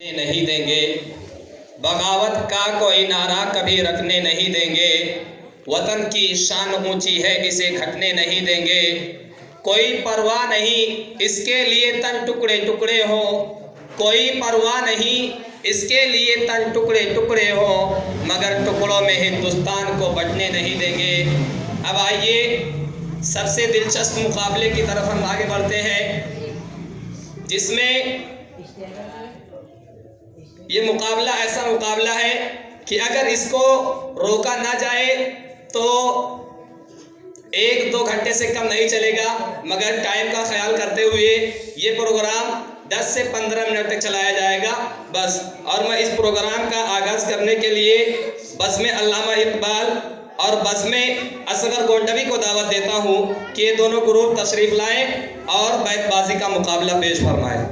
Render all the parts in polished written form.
नहीं देंगे, बगावत का कोई नारा कभी रखने नहीं देंगे। वतन की शान ऊंची है, इसे घटने नहीं देंगे। कोई परवाह नहीं इसके लिए तन टुकड़े टुकड़े हो, कोई परवाह नहीं इसके लिए तन टुकड़े टुकड़े हो, मगर टुकड़ों में हिंदुस्तान को बंटने नहीं देंगे। अब आइए सबसे दिलचस्प मुकाबले की तरफ हम आगे बढ़ते हैं, जिसमें ये मुकाबला ऐसा मुकाबला है कि अगर इसको रोका ना जाए तो 1-2 घंटे से कम नहीं चलेगा, मगर टाइम का ख्याल करते हुए ये प्रोग्राम 10 से 15 मिनट तक चलाया जाएगा बस। और मैं इस प्रोग्राम का आगाज़ करने के लिए बज़्म अल्लामा इकबाल और बज़्म असगर गोंडवी को दावत देता हूँ कि ये दोनों ग्रुप तशरीफ़ लाएँ और बैतबाजी का मुकाबला पेश फरमाएँ।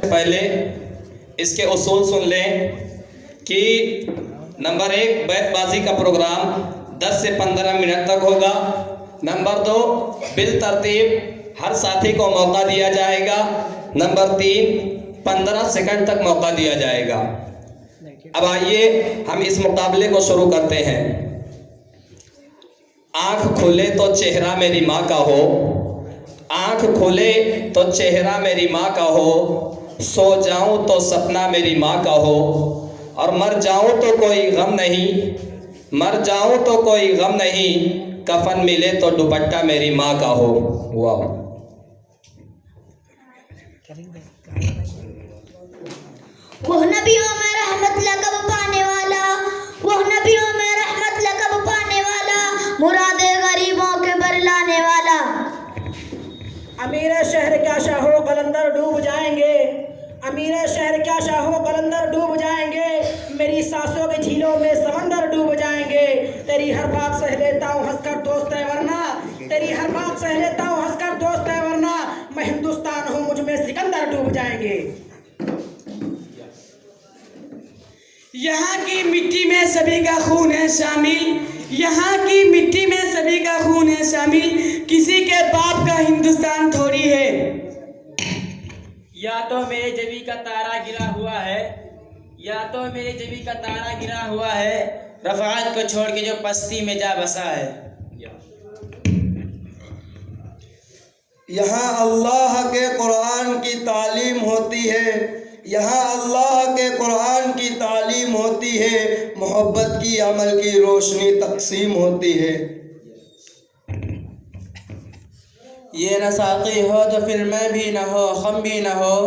पहले इसके उसूल सुन लें कि नंबर 1 बैतबाजी का प्रोग्राम 10 से 15 मिनट तक होगा। नंबर 2 बिल तरतीब हर साथी को मौका दिया जाएगा। नंबर 3 15 सेकंड तक मौका दिया जाएगा। अब आइए हम इस मुकाबले को शुरू करते हैं। आँख खुले तो चेहरा मेरी माँ का हो, आँख खुले तो चेहरा मेरी माँ का हो, सो जाऊं तो सपना मेरी माँ का हो, और मर जाऊं तो कोई गम नहीं, मर जाऊं तो कोई गम नहीं, कफन मिले तो दुपट्टा मेरी माँ का हो। वाह, वो नबियों में रहमत लक़ब पाने वाला, वो नबियों में रहमत लक़ब पाने वाला, मुरादे गरीबों के बरलाने वाला। अमीर शहर क्या शाहो कलंदर डूब जाएंगे, अमीर शहर क्या शाहो कलंदर डूब जाएंगे, मेरी सांसों के झीलों में समंदर डूब जाएंगे। तेरी हर बात सह लेता हूँ हंसकर दोस्त है वरना, तेरी हर बात सह लेता हूँ हंसकर दोस्त है वरना, मैं हिंदुस्तान हूँ मुझ में सिकंदर डूब जाएंगे। यहाँ की मिट्टी में सभी का खून है शामिल, यहाँ की मिट्टी में सभी का खून है शामिल, किसी के बाप का हिंदुस्तान थोड़ी है। या तो मेरे जबी का तारा गिरा हुआ है, या तो मेरे जबी का तारा गिरा हुआ है, रफ़ात को छोड़ के जो पस्ती में जा बसा है। यहाँ अल्लाह के कुरान की तालीम होती है, यहाँ अल्लाह के कुरान की तालीम होती है, मोहब्बत की अमल की रोशनी तकसीम होती है। ये न साक़ी हो तो फिर मैं भी न हो खम भी न हो,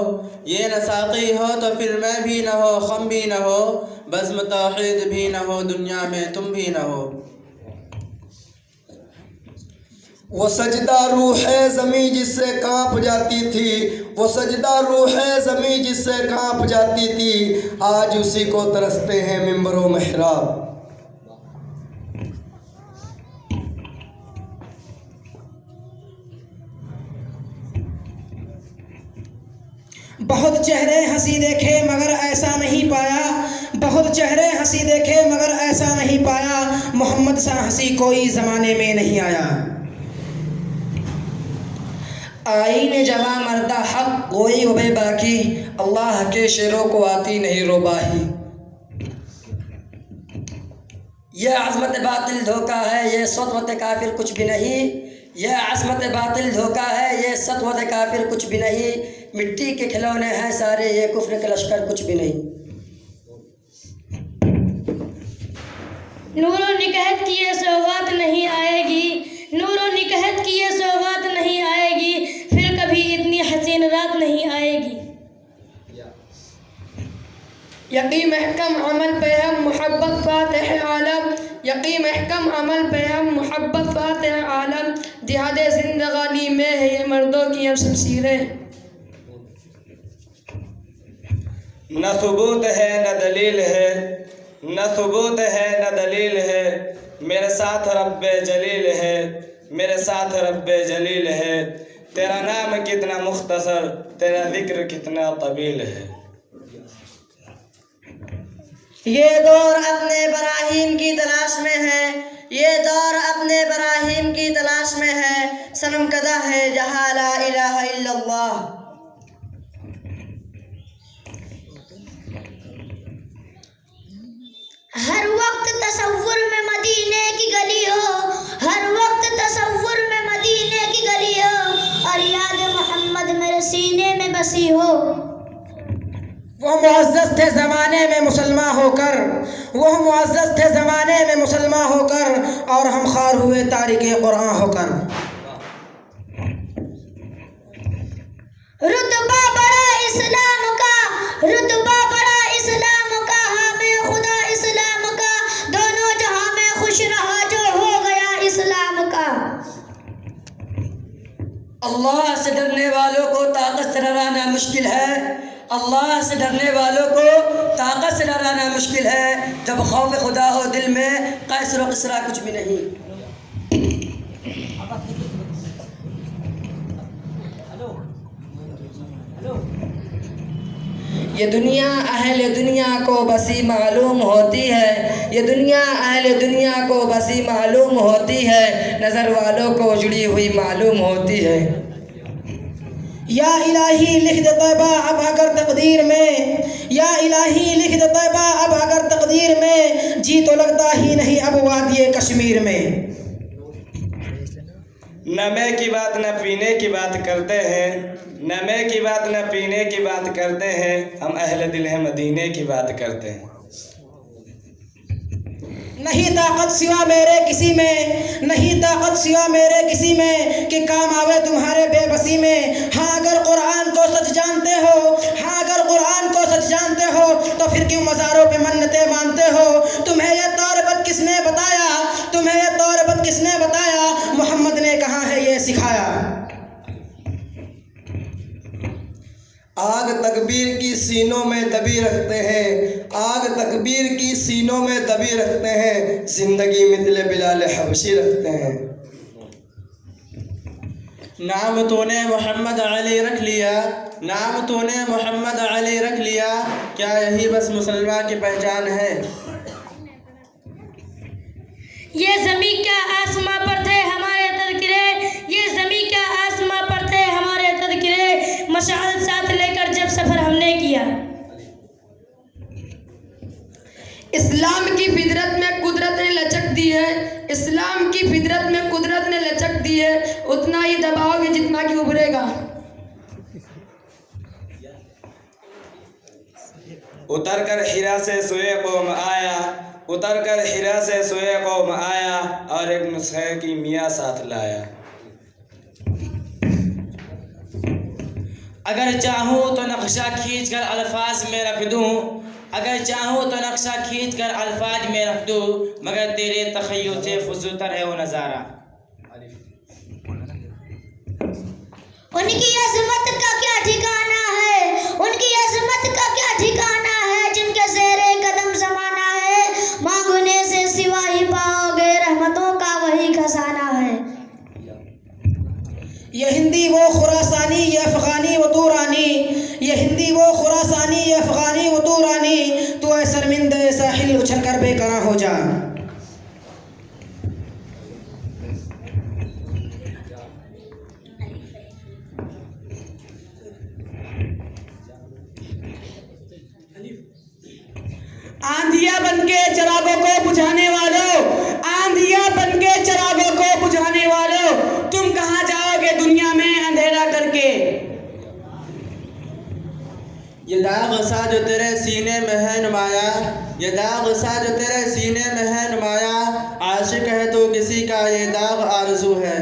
ये न साक़ी हो तो फिर मैं भी न हो खम भी न हो, बज़्म तौहीद भी न हो दुनिया में तुम भी न हो। वो सजदा रूह है ज़मीं जिससे कांप जाती थी, वो सजदा रूह है ज़मीं जिससे कांप जाती थी, आज उसी को तरसते हैं मिंबर व महराब। बहुत चेहरे हंसी देखे मगर ऐसा नहीं पाया, बहुत चेहरे हंसी देखे मगर ऐसा नहीं पाया, मोहम्मद सा हंसी कोई ज़माने में नहीं आया। आईने जवा मर्दा हक गोई वबे बाकी, अल्लाह के शेरों को आती नहीं रोबाही। यह अज़मत बातिल धोखा है, यह सत्वत काफिर कुछ भी नहीं, यह अज़मत बातिल धोखा है, यह सत्वत काफिर कुछ भी नहीं, मिट्टी के खिलौने हैं सारे, ये कुफ्र के लश्कर कुछ भी नहीं। नूरो निकहत की ये सौगात नहीं आएगी, नूरो निकहत की ये सौगात नहीं आएगी, फिर कभी इतनी हसीन रात नहीं आएगी। यकी महकम अमल पे हम मोहब्बत फातिह आलम, यकी महकम अमल पे हम मोहब्बत फातिह आलम, जिहाद जिंदगानी में है ये मर्दों की हम शमशीरें। न सबूत है न दलील है, न सबूत है न दलील है, मेरे साथ रब्बे जलील है, मेरे साथ रब्बे जलील है। तेरा नाम कितना मुख्तसर, तेरा जिक्र कितना तवील है। ये दौर अपने इब्राहीम की तलाश में है, ये दौर अपने इब्राहीम की तलाश में है, सनम कदा है जहाँ ला इलाहा इल्लल्लाह। हर वक्त तसव्वुर में मदीने की गली हो, हर वक्त तसव्वुर में मदीने की गली हो, और याद मोहम्मद मेरे सीने में बसी हो। वो मुअज़्ज़ज़ थे ज़माने में मुसलमान होकर, वो मुअज़्ज़ज़ थे ज़माने में मुसलमान होकर, और हम ख़ार हुए तारिके कुरान होकर। रुतबा बड़ा इस्लाम का, रुतबा बड़ा इस्लाम का, हमें खुदा इस्लाम का, दोनों जहां में खुश रहा जो हो गया इस्लाम का। अल्लाह से डरने वालों को ताकत से डराना मुश्किल है, अल्लाह से डरने वालों को ताकत से डराना मुश्किल है। जब खौफ खुदा हो दिल में, कैसर व किसरा कुछ भी नहीं। ये दुनिया अहले दुनिया को बसी मालूम होती है, ये दुनिया अहले दुनिया को बसी मालूम होती है, नज़र वालों को जुड़ी हुई मालूम होती है। या इलाही लिख दे तौबा अब अगर तकदीर में, या इलाही लिख दे तौबा अब अगर तकदीर में, जी तो लगता ही नहीं अब वादिये कश्मीर में। न मैं की बात न पीने की बात करते हैं, न मैं की बात न पीने की बात करते हैं, हम अहले दिल हैं मदीने की बात करते हैं। नहीं ताकत सिवा मेरे किसी में, नहीं ताकत सिवा मेरे किसी में, कि काम आवे तुम्हारे बेबसी में। हाँ अगर कुरान को सच जानते हो, हाँ अगर कुरान को सच जानते हो, तो फिर क्यों मज़ारों पे मन्नतें मानते हो। तुम्हें यह तौरबत किसने बताया, तुम्हें यह तौरबत किसने बताया, मोहम्मद ने कहाँ है ये सिखाया। आग तकबीर की सीनों में दबी रखते हैं, आग तकबीर की सीनों में दबी रखते हैं, जिंदगी मिथले बिलाल हबशी रखते हैं। नाम तूने मोहम्मद अली रख लिया, नाम तूने मोहम्मद अली रख लिया, क्या यही बस मुसलमान की पहचान है। ये ज़मीं क्या आसमां पर थे हमारे तज़किरे, ये ज़मीं क्या आसमां पर थे हमारे तज़किरे, मशाल साथ लेकर जब सफ़र हमने किया। इस्लाम की फितरत में कुदरत ने लचक दी है, इस्लाम की फितरत में कुदरत ने लचक दी है, उतना ही दबाओगे जितना कि उभरेगा। उतर कर हिरा से सोए कौम आया, उतर कर हिरा से सोए कौम आया, और एक नुस्खे की मियाँ साथ लाया। अगर चाहूँ तो नक्शा खींच कर अल्फाज में रख दूँ, अगर चाहूँ तो नक्शा खींच कर अल्फाज में रख दूँ, मगर तेरे तख़य्युल से फज़ूतर है वो नज़ारा। उनकी अज़मत का क्या ठिकाना है, उनकी अज़मत का क्या ठिकाना है, जिनके ज़ेरे कदम ज़माना है, मांगने से सिवा ही पाओगे रहमतों का वही खजाना है। ये हिंदी वो खुरासानी, ये अफ़गानी वो तूरानी, ये हिंदी वो खुरासानी, ये अफ़गानी वो तूरानी, तू ऐ शर्मिंदे साहिल उछल कर बेकरां हो जा। आंधिया बनके चिरागों को बुझाने वालों, आंधिया बनके चिरागों को बुझाने वालों, तुम कहाँ जाओगे दुनिया में अंधेरा करके। ये दाग सा जो तेरे सीने में है नुमाया, ये दाग सा जो तेरे सीने में है नुमाया, आशिक है तो किसी का ये दाग आरज़ू है।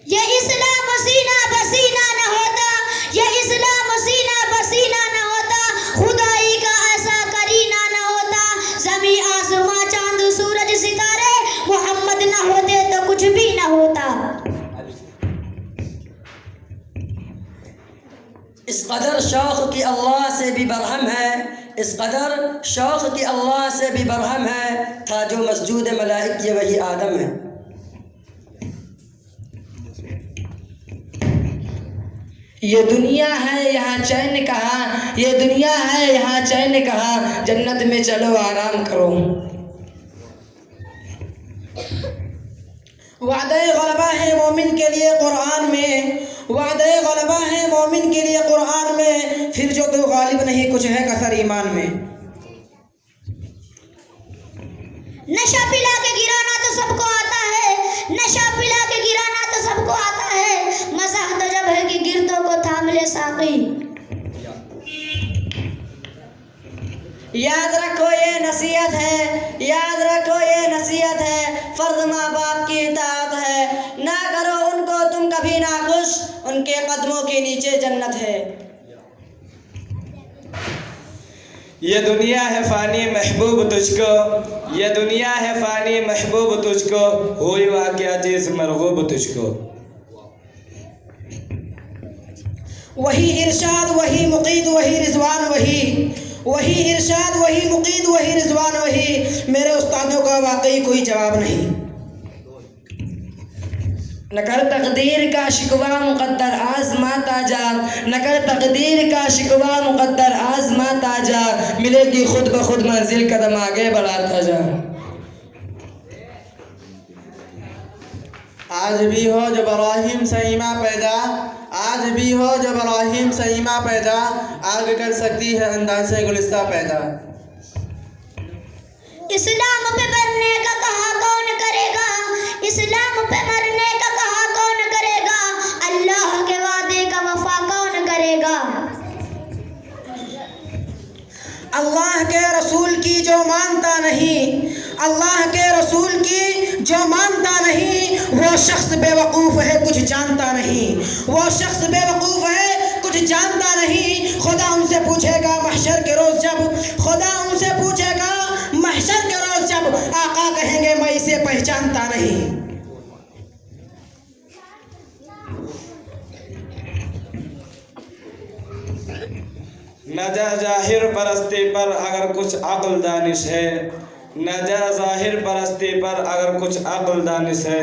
ये इस्लाम सीना बसीना न होता, ये इस्लाम सीना बसीना न होता, खुदाई का ऐसा करीना न होता, ज़मीं आसमां चांद सूरज सितारे मोहम्मद न होते तो कुछ भी न होता। इस इस कदर शौक़ की अल्लाह से भी बरहम है, इस कदर शौक़ की अल्लाह से भी बरहम है, था जो मस्जूद मलाइक ये वही आदम है। ये दुनिया है यहाँ चैन कहाँ, ये दुनिया है यहाँ चैन कहाँ, जन्नत में चलो आराम करो। वादे गलबा है मोमिन के लिए कुरान में, वादे गलबा है मोमिन के लिए कुरान में, फिर जो तो गालिब नहीं कुछ है कसर ईमान में। नशा पिला के गिराना तो सबको आता है, नशा पिला के गिराना तो सबको आता है, मज़ा तो जब है कि गिरदों को थाम ले साक़ी। याद रखो ये नसीहत है, याद रखो ये नसीहत है, फ़र्ज़ माँ बाप की इताअत है, ना करो उनको तुम कभी ना खुश, उनके कदमों के नीचे जन्नत है। ये दुनिया है फ़ानी महबूब तुझको, ये दुनिया है फ़ानी महबूब तुझको, हुई वाक़या चीज़ मरगूब तुझको। वही इरशाद वही मुक़ीद वही रिज़वान वही, वही इरशाद वही मुक़ीद वही रिज़वान वही, मेरे उस्तादों का वाकई कोई जवाब नहीं। न कर तकदीर का शिकवा मुक़द्दर आज़माता जा, न कर तकदीर का शिकवा मुक़द्दर आज़माता जा, मिलेगी खुद ब खुद मंजिल कदम आगे बढ़ाता जा। आज भी हो जब इब्राहीम से ईमा पैदा, आज भी हो जब इब्राहीम से ईमा पैदा, आग कर सकती है अंदाज़े गुलिस्ता पैदा। इस्लाम पे मरने का कहा कौन करेगा, इस्लाम पे मरने का कहा कौन करेगा, अल्लाह के वादे का वफा कौन करेगा। अल्लाह के रसूल की जो मानता नहीं, अल्लाह के रसूल की जो मानता नहीं, वो शख्स बेवकूफ़ है कुछ जानता नहीं, वो शख्स बेवकूफ़ है कुछ जानता नहीं। खुदा उनसे पूछेगा महशर के रोज़ जब, खुदा उनसे पूछेगा महशर के रोज़ जब, आका कहेंगे मैं इसे पहचानता नहीं। न जा ज़ाहिर परस्ती पर अगर कुछ अक्ल दानिश है, न जा ज़ाहिर परस्ती पर अगर कुछ अक्ल दानिश है,